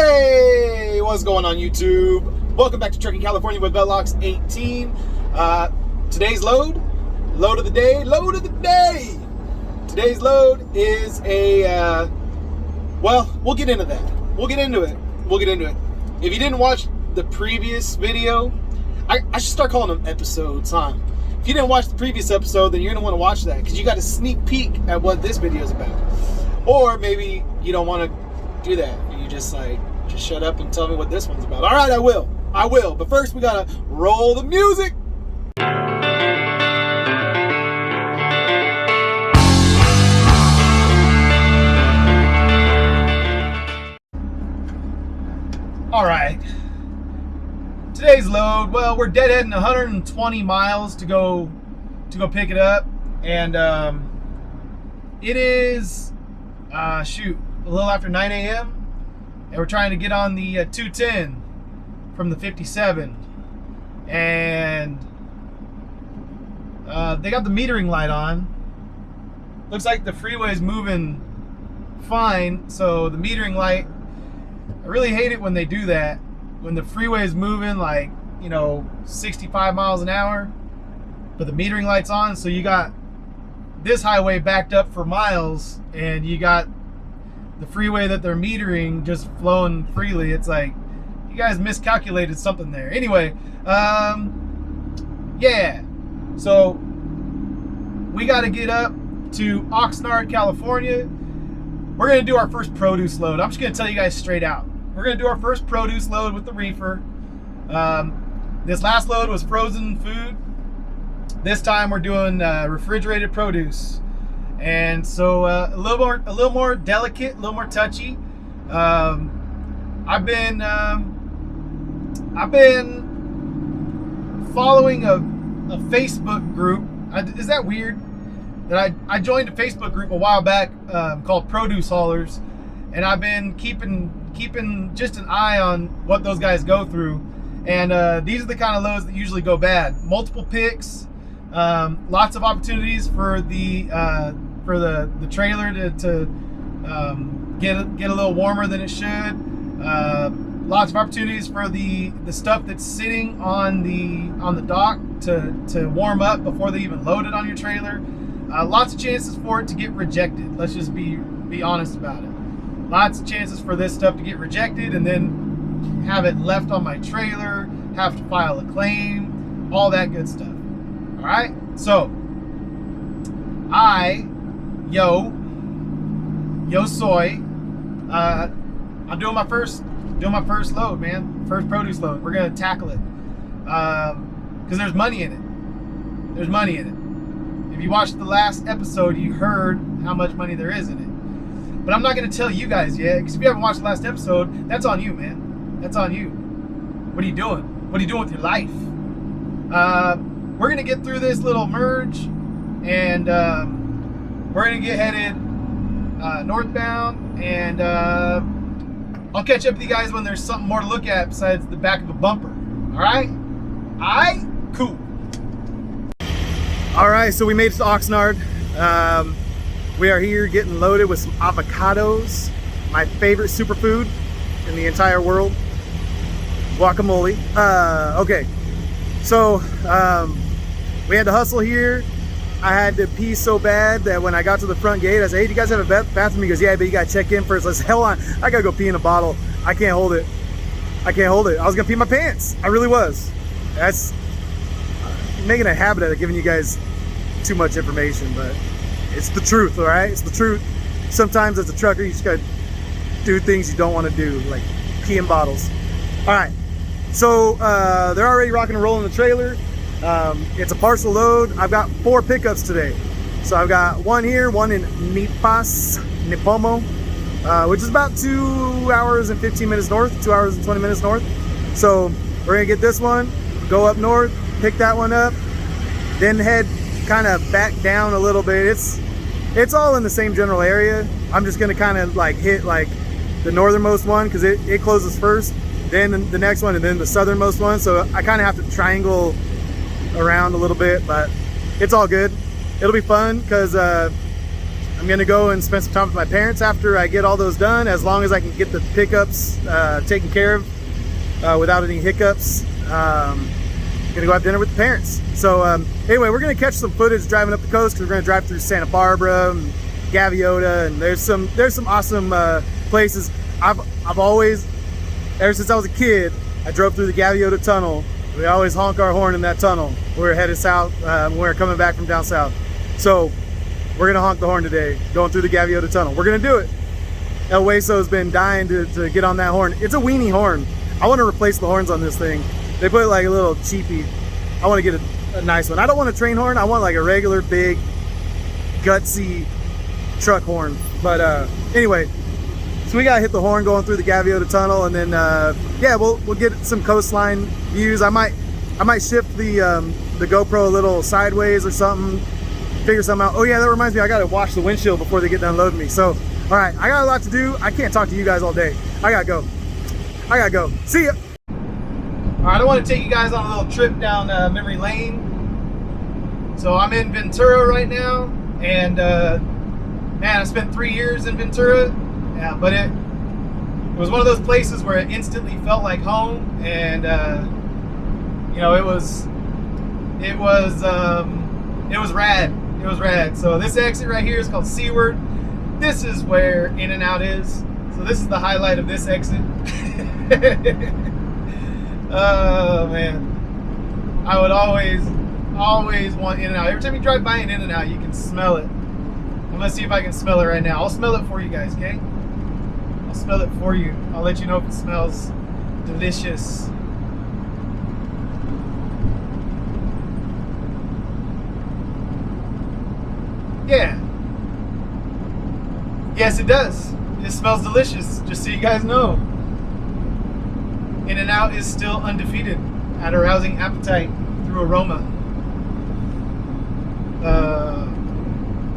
Hey, what's going on YouTube? Welcome back to Trucking California with Bellox 18. Today's load of the day. Today's load is a, well, we'll get into that. We'll get into it. If you didn't watch the previous video, I should start calling them episodes, huh? If you didn't watch the previous episode, then you're going to want to watch that because you got a sneak peek at what this video is about. Or maybe you don't want to do that. You just shut up and tell me what this one's about. All right, I will. But first, we got to roll the music. All right. Today's load, well, we're deadheading 120 miles to go pick it up, and it is a little after 9 a.m. and we're trying to get on the 210 from the 57, and they got the metering light on. Looks like the freeway is moving fine, so the metering light, I really hate it when they do that. When the freeway is moving 65 miles an hour, but the metering light's on, so you got this highway backed up for miles, and you got the freeway that they're metering just flowing freely. It's like, you guys miscalculated something there. Anyway, yeah. So, we got to get up to Oxnard, California. We're going to do our first produce load. I'm just going to tell you guys straight out. We're going to do our first produce load with the Reefer. This last load was frozen food. This time we're doing refrigerated produce. And so a little more delicate, a little more touchy. I've been following a Facebook group. Is that weird? That I joined a Facebook group a while back called Produce Haulers, and I've been keeping just an eye on what those guys go through. And these are the kind of loads that usually go bad. Multiple picks, lots of opportunities for the trailer to get a little warmer than it should. Lots of opportunities for the stuff that's sitting on the dock to warm up before they even load it on your trailer. Lots of chances for it to get rejected. Let's just be honest about it. Lots of chances for this stuff to get rejected and then have it left on my trailer, have to file a claim, all that good stuff. All right, so soy. I'm doing my first load, man. First produce load. We're gonna tackle it because there's money in it. If you watched the last episode, you heard how much money there is in it. But I'm not gonna tell you guys yet, because if you haven't watched the last episode, that's on you, man. That's on you. What are you doing? What are you doing with your life? We're gonna get through this little merge, and we're gonna get headed northbound, and I'll catch up with you guys when there's something more to look at besides the back of a bumper. All right? Cool. All right, so we made it to Oxnard. We are here getting loaded with some avocados, my favorite superfood in the entire world. Guacamole. Okay, so we had to hustle here. I had to pee so bad that when I got to the front gate, I said, hey, do you guys have a bathroom? He goes, yeah, but you gotta check in first. I said, hold on, I gotta go pee in a bottle. I can't hold it. I was gonna pee my pants. I really was. That's making a habit of giving you guys too much information, but it's the truth, all right? It's the truth. Sometimes as a trucker, you just gotta do things you don't want to do, like pee in bottles. All right, so they're already rocking and rolling the trailer. It's a parcel load. I've got 4 pickups today. So I've got one here, one in Nipomo, which is about 2 hours and 15 minutes north, 2 hours and 20 minutes north. So we're gonna get this one, go up north, pick that one up, then head kind of back down a little bit. It's all in the same general area. I'm just gonna kind of hit the northernmost one because it closes first, then the next one, and then the southernmost one. So I kind of have to triangle around a little bit, but it's all good. It'll be fun because I'm gonna go and spend some time with my parents after I get all those done, as long as I can get the pickups taken care of without any hiccups. Gonna go have dinner with the parents. So anyway, we're gonna catch some footage driving up the coast, because we're gonna drive through Santa Barbara and Gaviota, and there's some awesome places. I've always, ever since I was a kid, I drove through the Gaviota tunnel. We always honk our horn in that tunnel. We're headed south when we're coming back from down south. So we're gonna honk the horn today, going through the Gaviota tunnel. We're gonna do it. El Hueso's been dying to get on that horn. It's a weenie horn. I want to replace the horns on this thing. They put like a little cheapy. I want to get a nice one. I don't want a train horn. I want like a regular big gutsy truck horn. But anyway, so we gotta hit the horn going through the Gaviota tunnel, and then yeah, we'll get some coastline views. I might shift the GoPro a little sideways or something, figure something out. Oh yeah, that reminds me, I gotta wash the windshield before they get done loading me. So all right, I got a lot to do. I can't talk to you guys all day. I gotta go. See ya. All right, I want to take you guys on a little trip down memory lane. So I'm in Ventura right now, and man, I spent 3 years in Ventura. Yeah, but it was one of those places where it instantly felt like home, and you know, it was rad. It was rad. So this exit right here is called Seaward. This is where In-N-Out is. So this is the highlight of this exit. Oh man, I would always want In-N-Out. Every time you drive by an In-N-Out, you can smell it. I'm gonna see if I can smell it right now. I'll smell it for you guys, okay? I'll smell it for you. I'll let you know if it smells delicious. Yeah. Yes, it does. It smells delicious, just so you guys know. In-N-Out is still undefeated at a rousing appetite through aroma.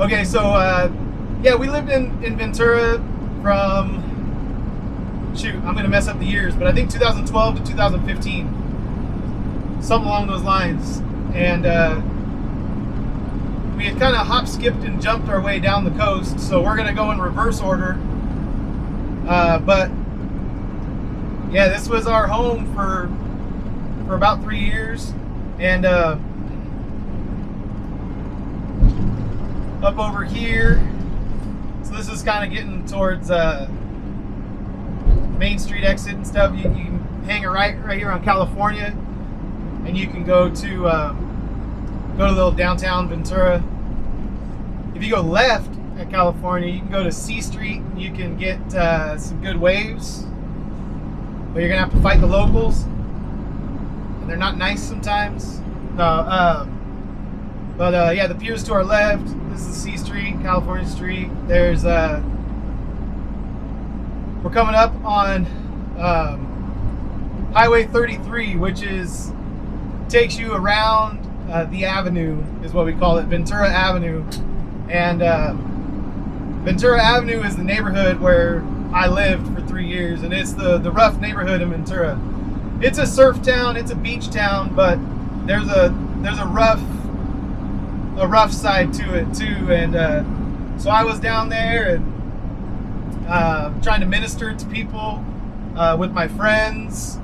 Okay, so yeah, we lived in Ventura from, shoot, I'm gonna mess up the years, but I think 2012 to 2015, something along those lines. And we had kind of hop, skipped, and jumped our way down the coast, so we're gonna go in reverse order. But yeah, this was our home for about 3 years, and up over here, so this is kind of getting towards Main Street exit and stuff. You can hang a right here on California, and you can go to little downtown Ventura. If you go left at California, you can go to C Street, and you can get some good waves, but you're gonna have to fight the locals, and they're not nice sometimes. No, but yeah, the piers to our left. This is C Street, California Street. There's we're coming up on Highway 33, which takes you around the avenue, is what we call it, Ventura Avenue. And Ventura Avenue is the neighborhood where I lived for 3 years, and it's the rough neighborhood in Ventura. It's a surf town, it's a beach town, but there's a rough side to it too. And so I was down there and trying to minister to people with my friends.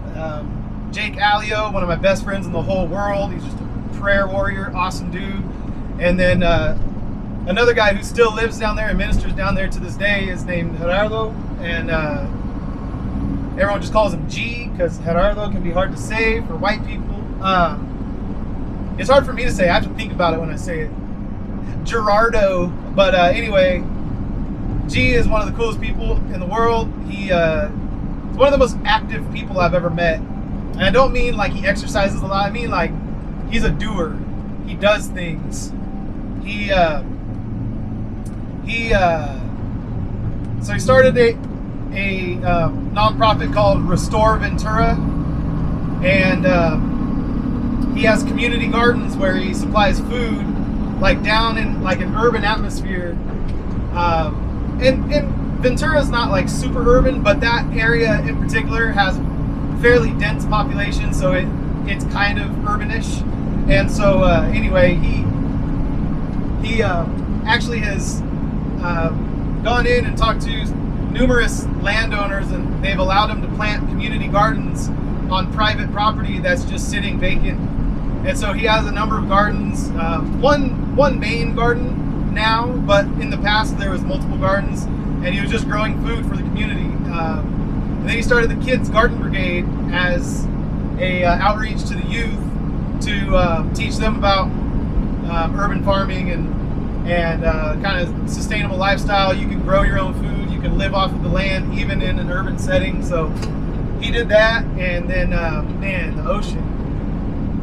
Jake Alio, one of my best friends in the whole world. He's just a prayer warrior, awesome dude. And then another guy who still lives down there and ministers down there to this day is named Gerardo, and everyone just calls him G, because Gerardo can be hard to say for white people. It's hard for me to say. I have to think about it when I say it. Gerardo. But anyway, G is one of the coolest people in the world. He's one of the most active people I've ever met. And I don't mean like he exercises a lot. I mean like he's a doer. He does things. So he started a nonprofit called Restore Ventura, and he has community gardens where he supplies food, like down in like an urban atmosphere. And Ventura is not like super urban, but that area in particular has fairly dense population, so it's kind of urbanish. And so anyway, he actually has gone in and talked to numerous landowners, and they've allowed him to plant community gardens on private property that's just sitting vacant. And so he has a number of gardens, one main garden now, but in the past there was multiple gardens, and he was just growing food for the community. And then he started the Kids Garden Brigade as a outreach to the youth to teach them about urban farming and kind of sustainable lifestyle. You can grow your own food, you can live off of the land even in an urban setting. So he did that, and then man, the ocean,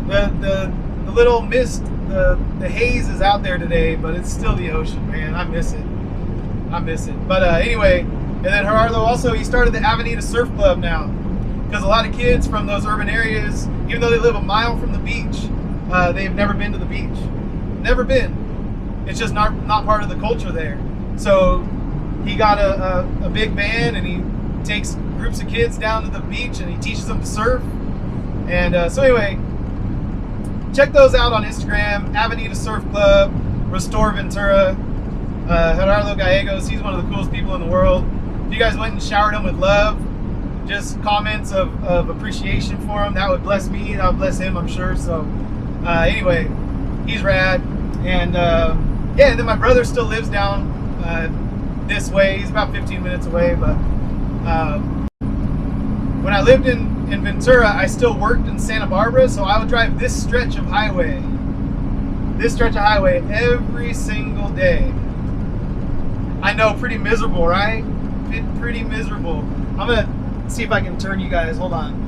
the little mist, the haze is out there today, but it's still the ocean, man. I miss it. But anyway, and then Gerardo also, he started the Avenida Surf Club now, because a lot of kids from those urban areas, even though they live a mile from the beach, they've never been to the beach. Never been. It's just not part of the culture there. So he got a big van, and he takes groups of kids down to the beach, and he teaches them to surf. And so anyway, check those out on Instagram, Avenida Surf Club, Restore Ventura. Gerardo Gallegos, he's one of the coolest people in the world. If you guys went and showered him with love, just comments of appreciation for him, that would bless me, that would bless him, I'm sure. So anyway, he's rad. And yeah, and then my brother still lives down this way. He's about 15 minutes away, but when I lived in Ventura, I still worked in Santa Barbara, so I would drive this stretch of highway every single day. I know, pretty miserable, right? Pretty miserable. I'm gonna see if I can turn you guys. Hold on.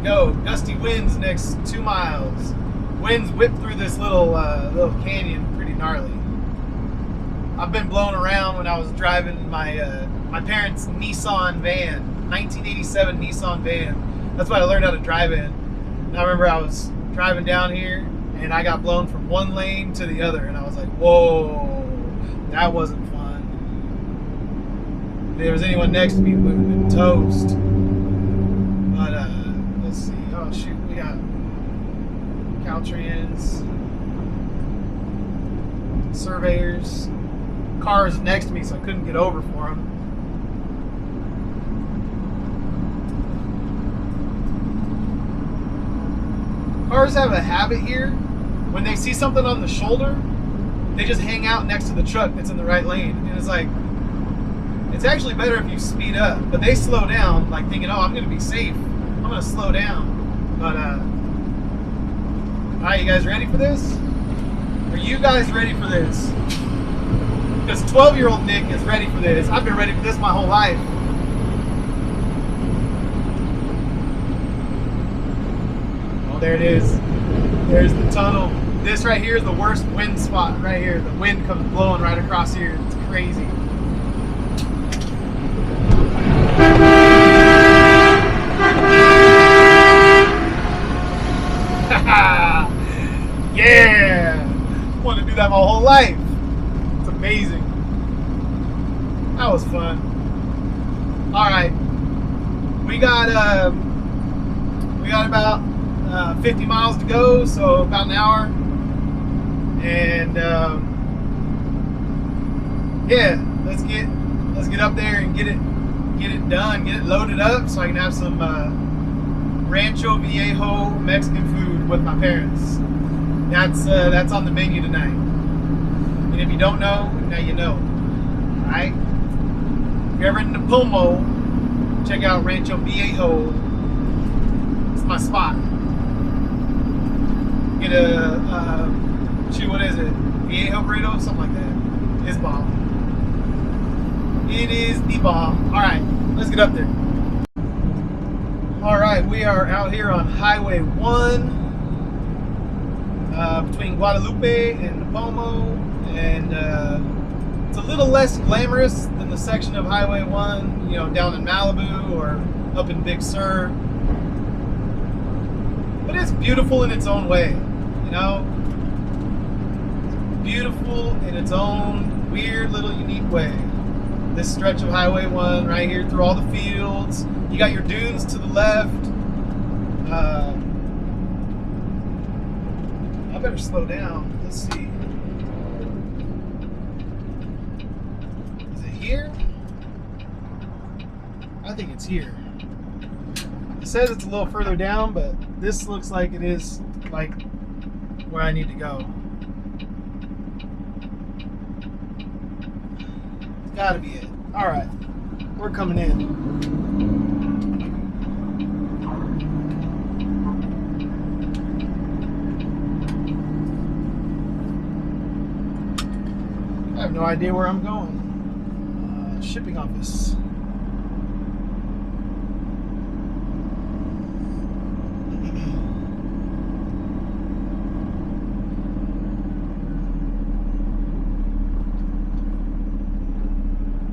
Go. Gusty winds next 2 miles. Winds whip through this little canyon, pretty gnarly. I've been blown around when I was driving my parents' Nissan van, 1987 Nissan van. That's what I learned how to drive in. And I remember I was driving down here, and I got blown from one lane to the other, and I was like, whoa, that wasn't fun. If there was anyone next to me, we would have been toast. But let's see. Oh shoot, we got Caltrans, surveyors, cars next to me, so I couldn't get over for them. Cars have a habit here. When they see something on the shoulder, they just hang out next to the truck that's in the right lane. And it's like, it's actually better if you speed up. But they slow down, like thinking, oh, I'm going to be safe. I'm going to slow down. But, alright, you guys ready for this? Are you guys ready for this? Because 12-year-old Nick is ready for this. I've been ready for this my whole life. Oh, there it is. There's the tunnel. This right here is the worst wind spot right here. The wind comes blowing right across here. It's crazy. Yeah! I wanted to do that my whole life. It's amazing. That was fun. Alright. We got about 50 miles to go, so about an hour. And yeah, let's get up there and get get it done, get it loaded up so I can have some Rancho Viejo Mexican food with my parents. That's on the menu tonight. And if you don't know, now you know. Alright? If you're ever in Napomo, check out Rancho Viejo. It's my spot. Get a, shoot, what is it? Viejo burrito? Something like that. It's bomb. It is the bomb. Alright, let's get up there. Alright, we are out here on Highway 1 between Guadalupe and Napomo, and it's a little less glamorous than the section of Highway 1, you know, down in Malibu or up in Big Sur. But it's beautiful in its own way, you know? It's beautiful in its own weird little unique way. This stretch of Highway 1 right here through all the fields. You got your dunes to the left. I better slow down. Let's see. Is it here? I think it's here. It says it's a little further down, but this looks like it is like where I need to go. It's gotta be it. Alright. We're coming in. I have no idea where I'm going. Shipping office.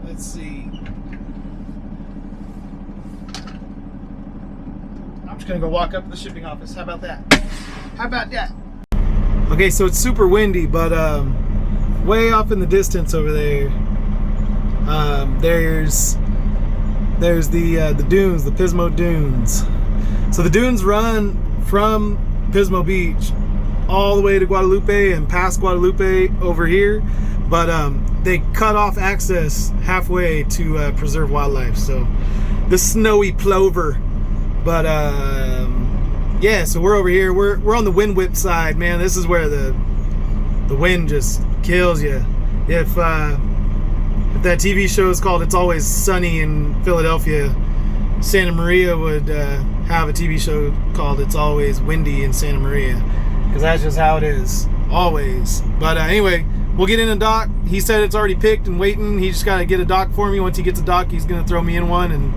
Let's see. I'm just gonna go walk up to the shipping office. How about that? How about that? Okay, so it's super windy, but way off in the distance over there, there's the dunes, the Pismo Dunes. So the dunes run from Pismo Beach all the way to Guadalupe and past Guadalupe over here, but they cut off access halfway to preserve wildlife. So the snowy plover. But yeah, so we're over here. We're on the wind whip side, man. This is where the wind just kills you. If that TV show is called It's Always Sunny in Philadelphia, Santa Maria would have a TV show called It's Always Windy in Santa Maria, because that's just how it is, always. But anyway, we'll get in a dock. He said it's already picked and waiting. He just got to get a dock for me. Once he gets a dock, he's going to throw me in one and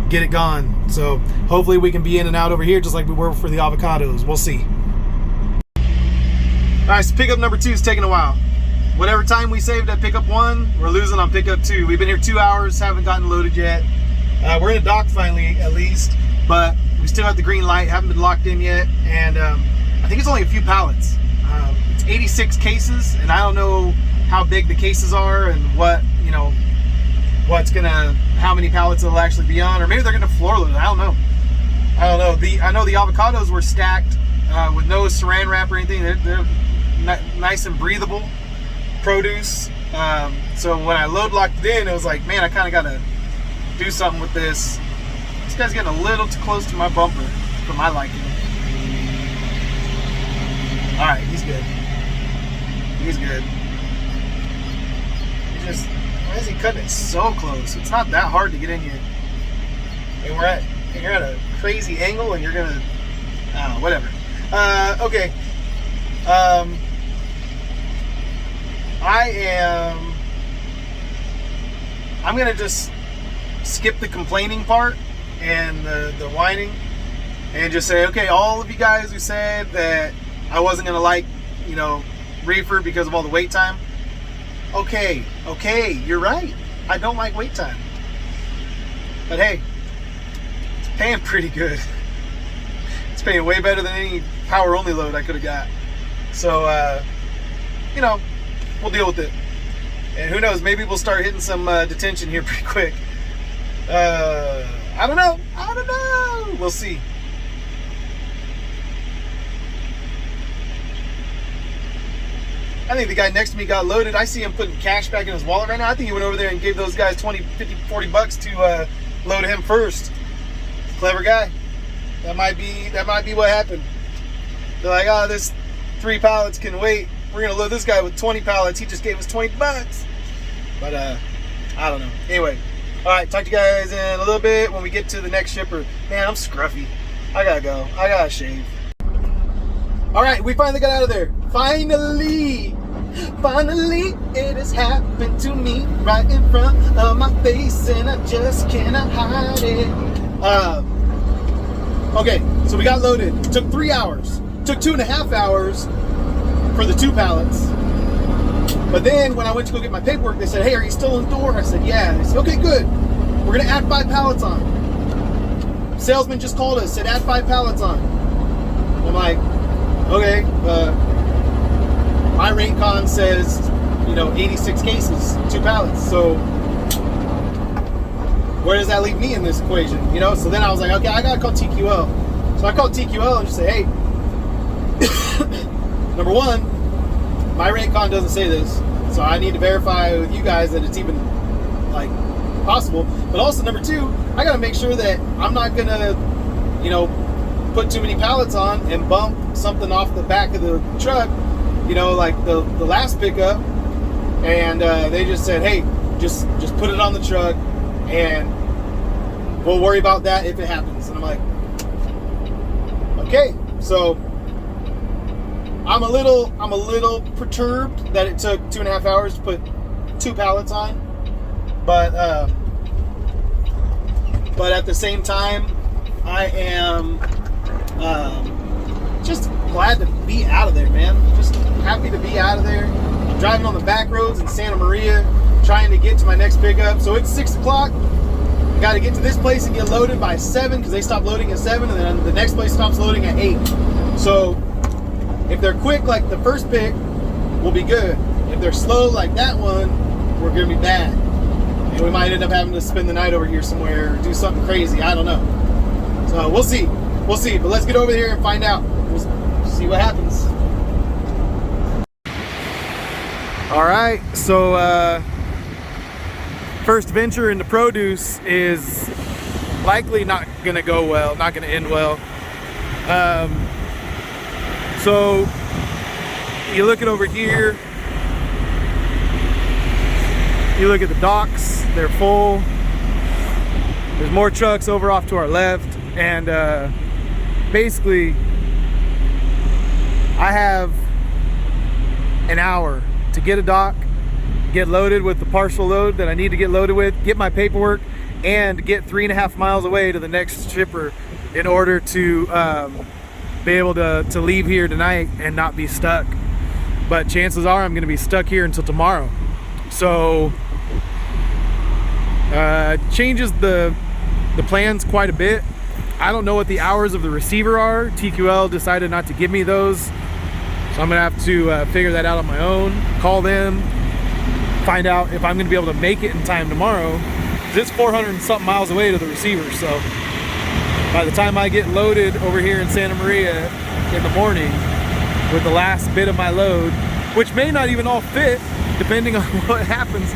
get it gone. So hopefully we can be in and out over here just like we were for the avocados. We'll see. Alright, so pickup number 2 is taking a while. Whatever time we saved at pickup 1, we're losing on pickup 2. We've been here 2 hours, haven't gotten loaded yet. We're in a dock finally, at least, but we still have the green light, haven't been locked in yet, and I think it's only a few pallets. It's 86 cases, and I don't know how big the cases are and what, you know, how many pallets it'll actually be on, or maybe they're gonna floor load it. I don't know. I know the avocados were stacked with no saran wrap or anything. They're nice and breathable produce. So when I load locked it in, it was like, man, I kind of gotta do something with this. This guy's getting a little too close to my bumper for my liking. All right, he's good. He's good. Why is he cutting it so close? It's not that hard to get in here. And you're at a crazy angle, and you're gonna, I don't know, whatever. Okay. I'm gonna just skip the complaining part and the whining, and just say, okay, all of you guys who said that I wasn't gonna like, you know, Reefer because of all the wait time. Okay, you're right. I don't like wait time. But hey, it's paying pretty good. It's paying way better than any power only load I could have got. So, you know, we'll deal with it. And who knows, maybe we'll start hitting some detention here pretty quick. I don't know. We'll see. I think the guy next to me got loaded. I see him putting cash back in his wallet right now. I think he went over there and gave those guys 20, 50, 40 bucks to loaded him first. Clever guy. That might be what happened. They're like, oh, this 3 pallets can wait. We're gonna load this guy with 20 pallets. He just gave us 20 bucks. But I don't know. Anyway, all right, talk to you guys in a little bit when we get to the next shipper. Man, I'm scruffy. I gotta go. I gotta shave. All right, we finally got out of there. Finally, it has happened to me right in front of my face, and I just cannot hide it. Okay, so we got loaded. It took 3 hours. It took 2.5 hours for the 2 pallets. But then when I went to go get my paperwork, they said, hey, are you still in the door? I said, yeah. They said, okay, good. We're gonna add 5 pallets on. Salesman just called us, said add 5 pallets on. I'm like, okay, my rate con says, 86 cases, 2 pallets. So where does that leave me in this equation? So then I was like, okay, I gotta call TQL. So I called TQL and just say, hey, number one, my rate con doesn't say this, so I need to verify with you guys that it's even possible. But also number 2, I gotta make sure that I'm not gonna, put too many pallets on and bump something off the back of the truck, like the last pickup. And they just said, hey, just put it on the truck and we'll worry about that if it happens. And I'm like, okay. So I'm a little perturbed that it took 2.5 hours to put 2 pallets on, but at the same time, I am just glad to be out of there, man. Just happy to be out of there. I'm driving on the back roads in Santa Maria, trying to get to my next pickup. So it's 6 o'clock. I got to get to this place and get loaded by 7 because they stop loading at 7, and then the next place stops loading at 8. So if they're quick like the first pick, we'll be good. If they're slow like that one, we're gonna be bad. And we might end up having to spend the night over here somewhere or do something crazy. I don't know. So we'll see. We'll see. But let's get over here and find out. We'll see what happens. All right. So first venture into produce is likely not gonna go well. Not gonna end well. So you look at over here, you look at the docks, they're full. There's more trucks over off to our left, and basically I have an hour to get a dock, get loaded with the partial load that I need to get loaded with, get my paperwork, and get 3.5 miles away to the next shipper in order to be able to leave here tonight and not be stuck. But chances are I'm going to be stuck here until tomorrow. So changes the plans quite a bit. I don't know what the hours of the receiver are. TQL decided not to give me those, so I'm gonna have to figure that out on my own, call them, find out if I'm gonna be able to make it in time tomorrow. It's 400 and something miles away to the receiver, so by the time I get loaded over here in Santa Maria in the morning with the last bit of my load, which may not even all fit depending on what happens,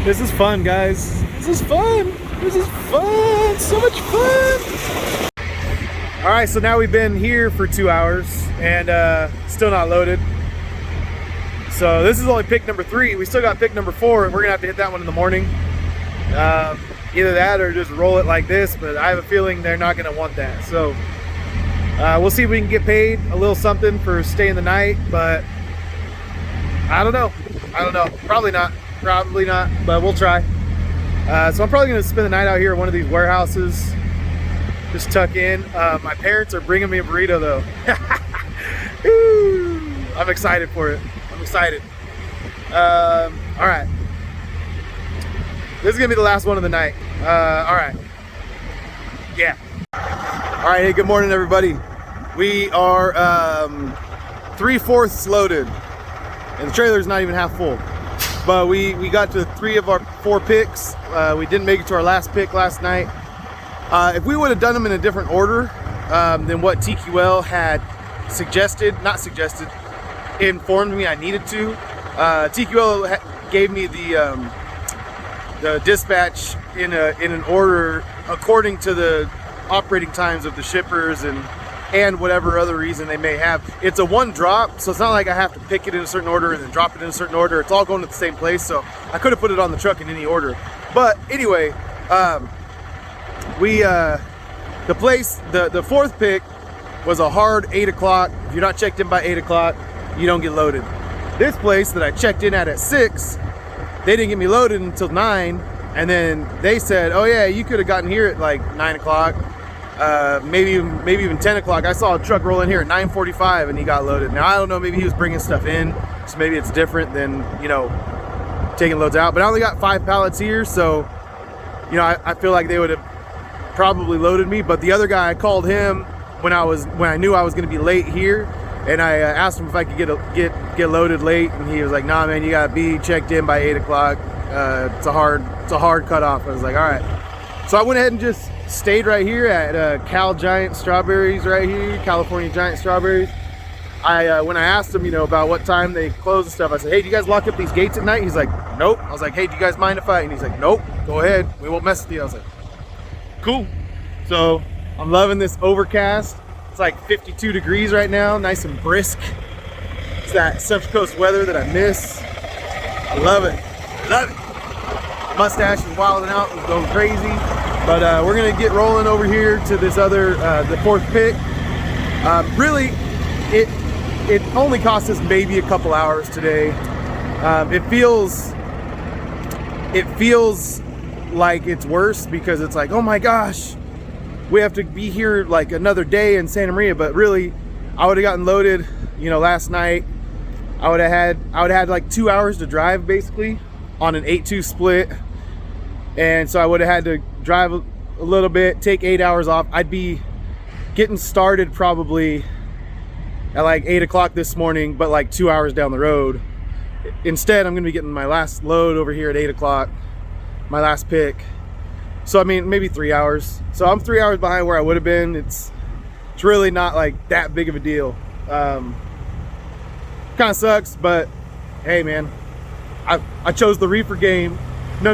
this is fun, guys. This is fun. This is fun. So much fun. All right, so now we've been here for 2 hours and still not loaded. So this is only pick number 3. We still got pick number 4, and we're gonna have to hit that one in the morning. Either that or just roll it like this, but I have a feeling they're not gonna want that. So we'll see if we can get paid a little something for staying the night, but I don't know. Probably not, but we'll try. So I'm probably gonna spend the night out here at one of these warehouses, just tuck in. My parents are bringing me a burrito though. I'm excited for it. I'm excited. All right. This is gonna be the last one of the night. All right. Yeah. All right, hey, good morning everybody. We are 3/4 loaded and the trailer's not even half full. But we got to 3 of our 4 picks. We didn't make it to our last pick last night. If we would have done them in a different order than what TQL had informed me I needed to. TQL gave me the the dispatch in an order according to the operating times of the shippers and whatever other reason they may have. It's a one drop, so it's not like I have to pick it in a certain order and then drop it in a certain order. It's all going to the same place, so I could have put it on the truck in any order. But anyway, the fourth pick was a hard 8 o'clock. If you're not checked in by 8 o'clock, you don't get loaded. This place that I checked in at 6, they didn't get me loaded until 9, and then they said, oh yeah, you could have gotten here at like 9 o'clock, maybe even 10 o'clock. I saw a truck roll in here at 9:45 and he got loaded. Now I don't know, maybe he was bringing stuff in, so maybe it's different than, you know, taking loads out. But I only got 5 pallets here, so, you know, I feel like they would have probably loaded me. But the other guy, I called him when I knew I was going to be late here, and I asked him if I could get loaded late, and he was like, nah man, you gotta be checked in by 8 o'clock. It's a hard cutoff. I was like, all right. So I went ahead and just stayed right here at Cal Giant Strawberries right here, California Giant Strawberries. When I asked him, you know, about what time they close and stuff, I said, hey, do you guys lock up these gates at night? He's like, nope. I was like, hey, do you guys mind if I? And he's like, nope, go ahead, we won't mess with you. I was like, cool. So I'm loving this overcast. It's like 52 degrees right now, nice and brisk. It's that Central Coast weather that I miss. I love it. Love it. Mustache is wilding out and going crazy. But we're gonna get rolling over here to this other, the fourth pick. Really, it only cost us maybe a couple hours today. It feels like it's worse because it's like, oh my gosh, we have to be here like another day in Santa Maria. But really, I would have gotten loaded, you know, last night. I would have had like 2 hours to drive basically on an 8-2 split, and so I would have had to drive a little bit, take 8 hours off. I'd be getting started probably at like 8 o'clock this morning, but like 2 hours down the road. Instead, I'm gonna be getting my last load over here at 8 o'clock, my last pick. So I mean, maybe 3 hours. So I'm 3 hours behind where I would have been. It's really not like that big of a deal. Kind of sucks, but hey man, I chose the Reefer game. No.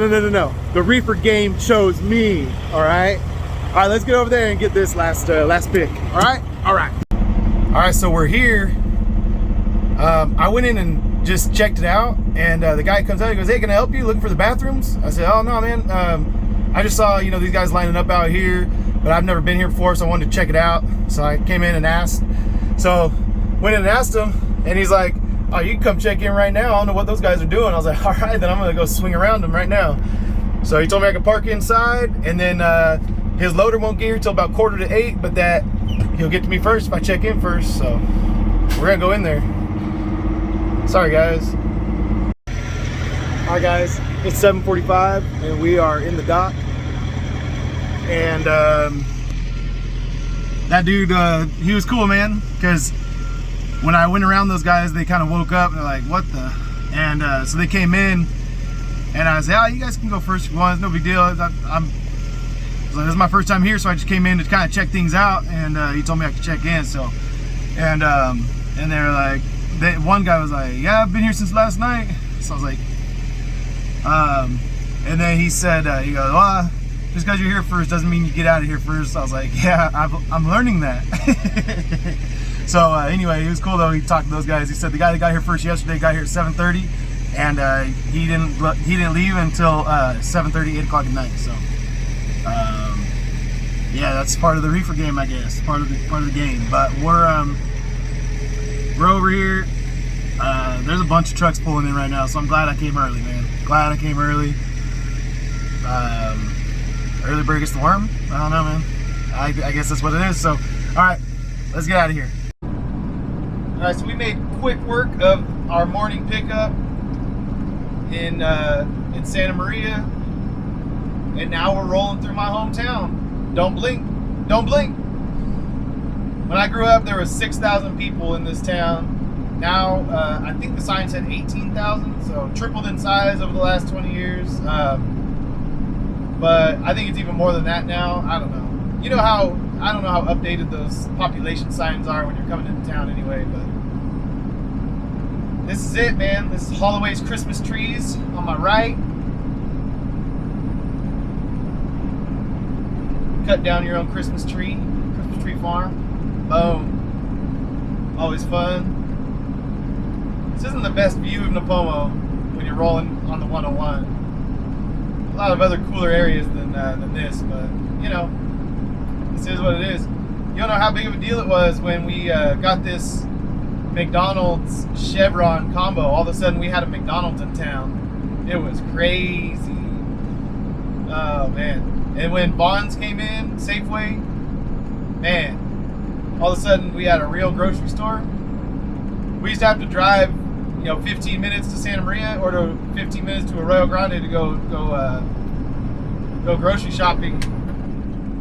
The Reefer game chose me. All right, let's get over there and get this last pick. All right, so we're here. I went in and just checked it out, and the guy comes out and goes, hey, can I help you? Looking for the bathrooms? I said, oh no man, I just saw, you know, these guys lining up out here, but I've never been here before, so I wanted to check it out. So I came in and asked. So went in and asked him, and he's like, oh, you can come check in right now. I don't know what those guys are doing. I was like, all right, then I'm gonna go swing around them right now. So he told me I could park inside, and then his loader won't get here till about 7:45, but that he'll get to me first if I check in first. So we're gonna go in there. Sorry guys. Hi guys, it's 7:45 and we are in the dock. And that dude, he was cool, man, because when I went around those guys, they kind of woke up and they're like, what the? And so they came in, and I said, oh, you guys can go first if you want, it's no big deal. This is my first time here, so I just came in to kind of check things out, and he told me I could check in. So, and they were like, one guy was like, yeah, I've been here since last night. So I was like, and then he said, he goes, well, just because you're here first doesn't mean you get out of here first. So I was like, yeah, I'm learning that. So anyway, it was cool though. He talked to those guys. He said the guy that got here first yesterday got here at 7:30, and he didn't leave until 7:30, 8 o'clock at night. So yeah, that's part of the Reefer game, I guess. Part of the game. But we're over here. There's a bunch of trucks pulling in right now, so I'm glad I came early, man. Glad I came early. Early bird gets the worm. I don't know, man. I guess that's what it is. So, all right, let's get out of here. All right, so we made quick work of our morning pickup in Santa Maria, and now we're rolling through my hometown. Don't blink, don't blink. When I grew up, there was 6,000 people in this town. Now, I think the sign said 18,000, so tripled in size over the last 20 years. But I think it's even more than that now. I don't know. You know how, I don't know how updated those population signs are when you're coming into town anyway, but this is it, man. This is Holloway's Christmas trees on my right. cut down your own Christmas tree farm. Boom. Always fun. This isn't the best view of Nipomo when you're rolling on the 101. A lot of other cooler areas than this, but you know, this is what it is. You don't know how big of a deal it was when we got this McDonald's Chevron combo. All of a sudden we had a McDonald's in town. It was crazy. Oh man. And when Bonds came in, Safeway, man, all of a sudden we had a real grocery store. We used to have to drive, 15 minutes to Santa Maria or to 15 minutes to Arroyo Grande to go grocery shopping.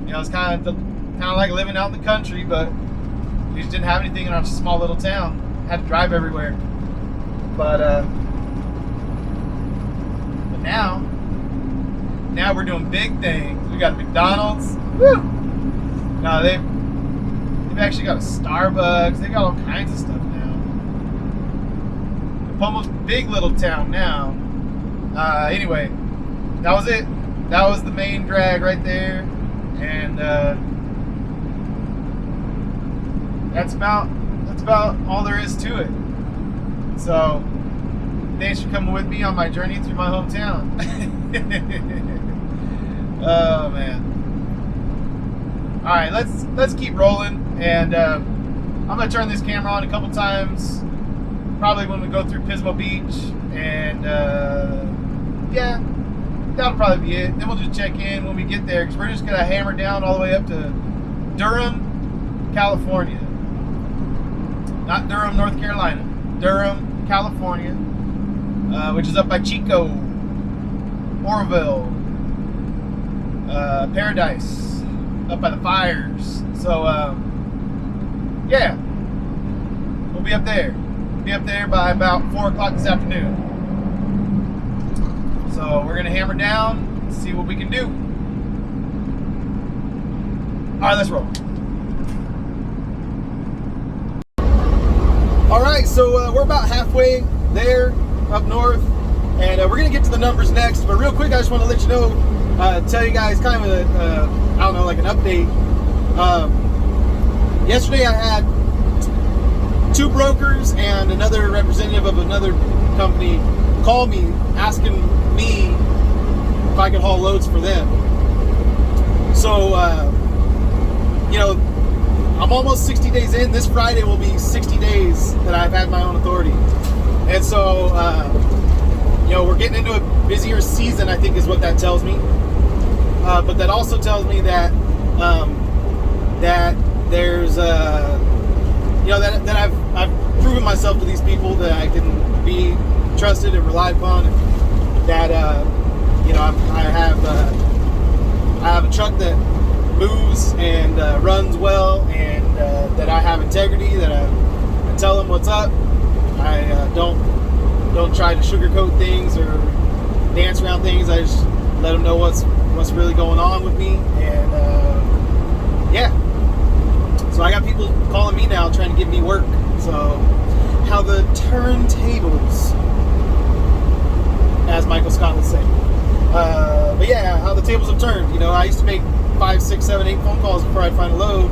It's kind of like living out in the country, but we just didn't have anything in our small little town. Had to drive everywhere. But now we're doing big things. We got McDonald's. Woo! No, they've actually got a Starbucks. They got all kinds of stuff now. Almost big little town now. Anyway, that was it. That was the main drag right there, and that's about all there is to it. So thanks for coming with me on my journey through my hometown. Oh man. All right, let's keep rolling, and I'm gonna turn this camera on a couple times. Probably when we go through Pismo Beach, and yeah, that'll probably be it. Then we'll just check in when we get there, because we're just gonna hammer down all the way up to Durham, California. Not Durham, North Carolina. Durham, California, which is up by Chico, Oroville, Paradise, up by the fires. So yeah, we'll be up there. Be up there by about 4 o'clock this afternoon. So we're gonna hammer down and see what we can do. All right, let's roll. All right, so we're about halfway there up north, and we're gonna get to the numbers next. But real quick, I just want to let you know, tell you guys kind of like an update. Yesterday I had 2 brokers and another representative of another company call me asking me if I could haul loads for them. So, I'm almost 60 days in. This Friday will be 60 days that I've had my own authority. And so, we're getting into a busier season, I think is what that tells me. But that also tells me that, that there's, that I've proven myself to these people that I can be trusted and relied upon, and that I have a truck that moves and runs well, and that I have integrity, that I tell them what's up. I don't try to sugarcoat things or dance around things. I just let them know what's really going on with me, and yeah. So I got people calling me now trying to give me work. So how the turntables, as Michael Scott would say. But yeah, how the tables have turned. I used to make 5, 6, 7, 8 phone calls before I'd find a load,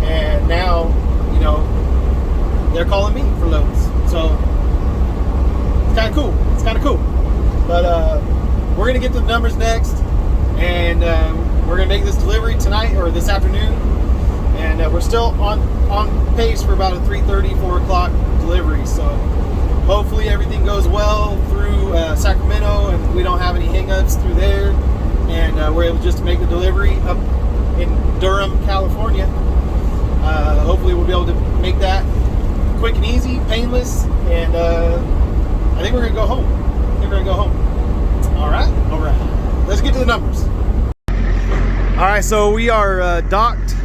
and now they're calling me for loads. So it's kind of cool. But we're gonna get to the numbers next, and we're gonna make this delivery tonight or this afternoon. And we're still on pace for about a 3:30, 4 o'clock delivery. So hopefully everything goes well through Sacramento, and we don't have any hang-ups through there. And we're able just to make the delivery up in Durham, California. Hopefully we'll be able to make that quick and easy, painless. And I think we're going to go home. All right. Let's get to the numbers. All right, so we are docked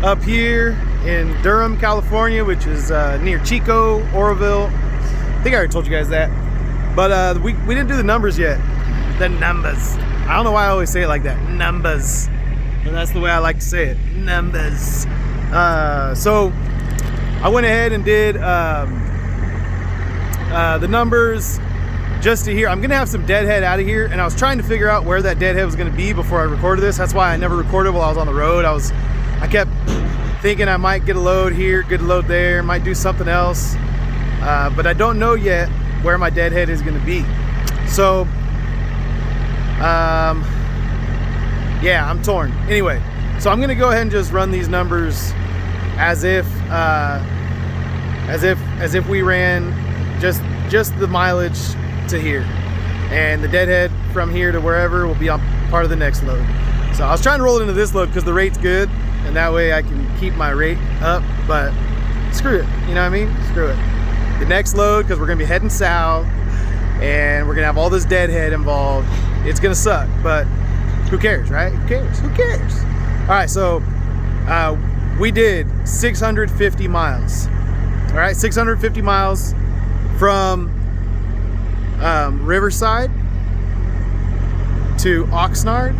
up here in Durham, California, which is near Chico, Oroville. I think I already told you guys that. But we didn't do the numbers yet. The numbers. I don't know why I always say it like that. Numbers. But that's the way I like to say it. Numbers. So I went ahead and did the numbers just to hear. I'm gonna have some deadhead out of here, and I was trying to figure out where that deadhead was gonna be before I recorded this. That's why I never recorded while I was on the road. I kept thinking I might get a load here, get a load there, might do something else, but I don't know yet where my deadhead is gonna be. So yeah, I'm torn. Anyway, so I'm gonna go ahead and just run these numbers as if we ran just the mileage to here, and the deadhead from here to wherever will be on part of the next load. So I was trying to roll it into this load because the rate's good, and that way I can keep my rate up, but screw it, you know what I mean? Screw it. The next load, because we're gonna be heading south and we're gonna have all this deadhead involved, it's gonna suck, but who cares, right? Who cares? Who cares? All right, so we did 650 miles. All right, 650 miles from Riverside to Oxnard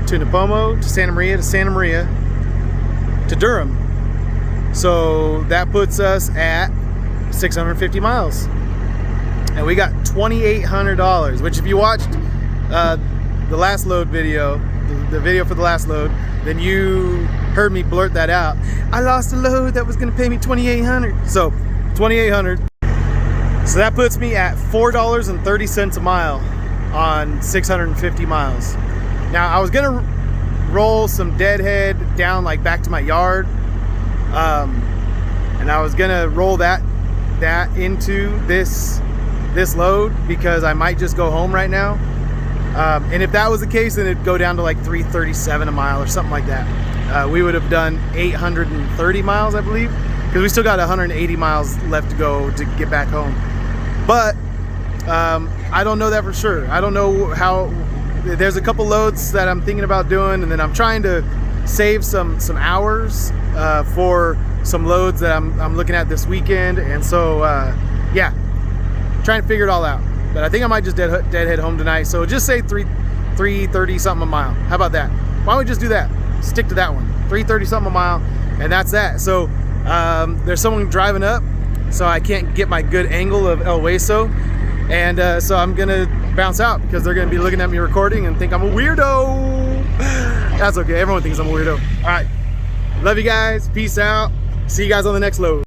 to Nipomo to Santa Maria to Durham. So that puts us at 650 miles. And we got $2,800, which if you watched the last load video, the video for the last load, then you heard me blurt that out. I lost a load that was gonna pay me $2,800. So $2,800. So that puts me at $4.30 a mile on 650 miles. Now I was gonna roll some deadhead down like back to my yard, and I was gonna roll that into this load because I might just go home right now. And if that was the case, then it'd go down to like $3.37 a mile or something like that. We would have done 830 miles, I believe, because we still got 180 miles left to go to get back home. But I don't know that for sure. I don't know how. There's a couple loads that I'm thinking about doing, and then I'm trying to save some hours for some loads that I'm looking at this weekend. And so yeah, trying to figure it all out. But I think I might just deadhead home tonight. So just say 330 something a mile. How about that? Why don't we just do that? Stick to that one. 330 something a mile, and that's that. So there's someone driving up, so I can't get my good angle of El Hueso, and so I'm gonna bounce out because they're gonna be looking at me recording and think I'm a weirdo. That's okay. Everyone thinks I'm a weirdo. All right. Love you guys. Peace out. See you guys on the next load.